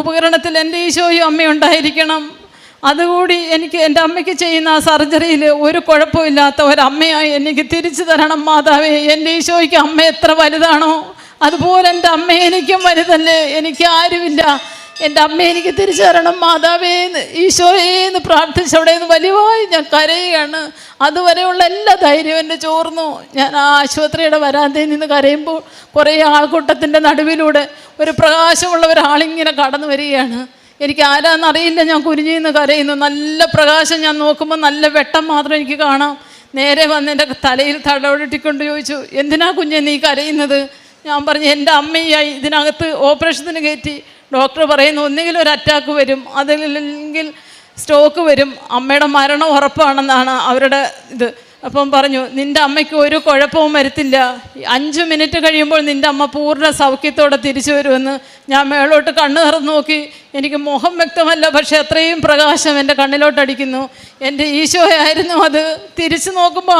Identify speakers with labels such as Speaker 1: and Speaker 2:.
Speaker 1: ഉപകരണത്തിൽ എൻ്റെ ഈശോയും അമ്മയും ഉണ്ടായിരിക്കണം. അതുകൂടി എനിക്ക് എൻ്റെ അമ്മയ്ക്ക് ചെയ്യുന്ന ആ സർജറിയിൽ ഒരു കുഴപ്പമില്ലാത്ത ഒരമ്മയായി എനിക്ക് തിരിച്ചു തരണം മാതാവേ. എൻ്റെ ഈശോയ്ക്ക് അമ്മ എത്ര വലുതാണോ അതുപോലെ എൻ്റെ അമ്മ എനിക്കും വലുതല്ലേ. എനിക്ക് ആരുമില്ല, എൻ്റെ അമ്മ എനിക്ക് തിരിച്ചു തരണം മാതാവേന്ന് ഈശോയേന്ന് പ്രാർത്ഥിച്ച് അവിടെ നിന്ന് വലിയവായി ഞാൻ കരയുകയാണ്. അതുവരെയുള്ള എല്ലാ ധൈര്യവും എൻ്റെ ചോർന്നു. ഞാൻ ആ ആശുപത്രിയുടെ വരാന്തയിൽ നിന്ന് കരയുമ്പോൾ കുറേ ആൾക്കൂട്ടത്തിൻ്റെ നടുവിലൂടെ ഒരു പ്രകാശമുള്ള ഒരാളിങ്ങനെ കടന്നു വരികയാണ്. എനിക്ക് ആരാന്നറിയില്ല, ഞാൻ കുനിഞ്ഞിന്ന് കരയുന്നു. നല്ല പ്രകാശം, ഞാൻ നോക്കുമ്പോൾ നല്ല വെട്ടം മാത്രം എനിക്ക് കാണാം. നേരെ വന്ന് എൻ്റെ തലയിൽ തടവിട്ടിക്കൊണ്ട് ചോദിച്ചു, എന്തിനാ കുഞ്ഞെ നീ കരയുന്നത്? ഞാൻ പറഞ്ഞു, എൻ്റെ അമ്മയായി ഇതിനകത്ത് ഓപ്പറേഷത്തിന് കയറ്റി. ഡോക്ടർ പറയുന്നു ഒന്നുകിൽ ഒരു അറ്റാക്ക് വരും, അതല്ലെങ്കിൽ സ്ട്രോക്ക് വരും, അമ്മയുടെ മരണം ഉറപ്പാണെന്നാണ് അവരുടെ ഇത്. അപ്പം പറഞ്ഞു, നിൻ്റെ അമ്മയ്ക്ക് ഒരു കുഴപ്പവും വരത്തില്ല, 5 മിനിറ്റ് കഴിയുമ്പോൾ നിൻ്റെ അമ്മ പൂർണ്ണ സൗഖ്യത്തോടെ തിരിച്ചു വരുമെന്ന്. ഞാൻ മേളോട്ട് കണ്ണ് തുറന്ന് നോക്കി. എനിക്ക് മുഖം വ്യക്തമല്ല, പക്ഷെ അത്രയും പ്രകാശം എൻ്റെ കണ്ണിലോട്ടടിക്കുന്നു. എൻ്റെ ഈശോയായിരുന്നു അത്. തിരിച്ചു നോക്കുമ്പോൾ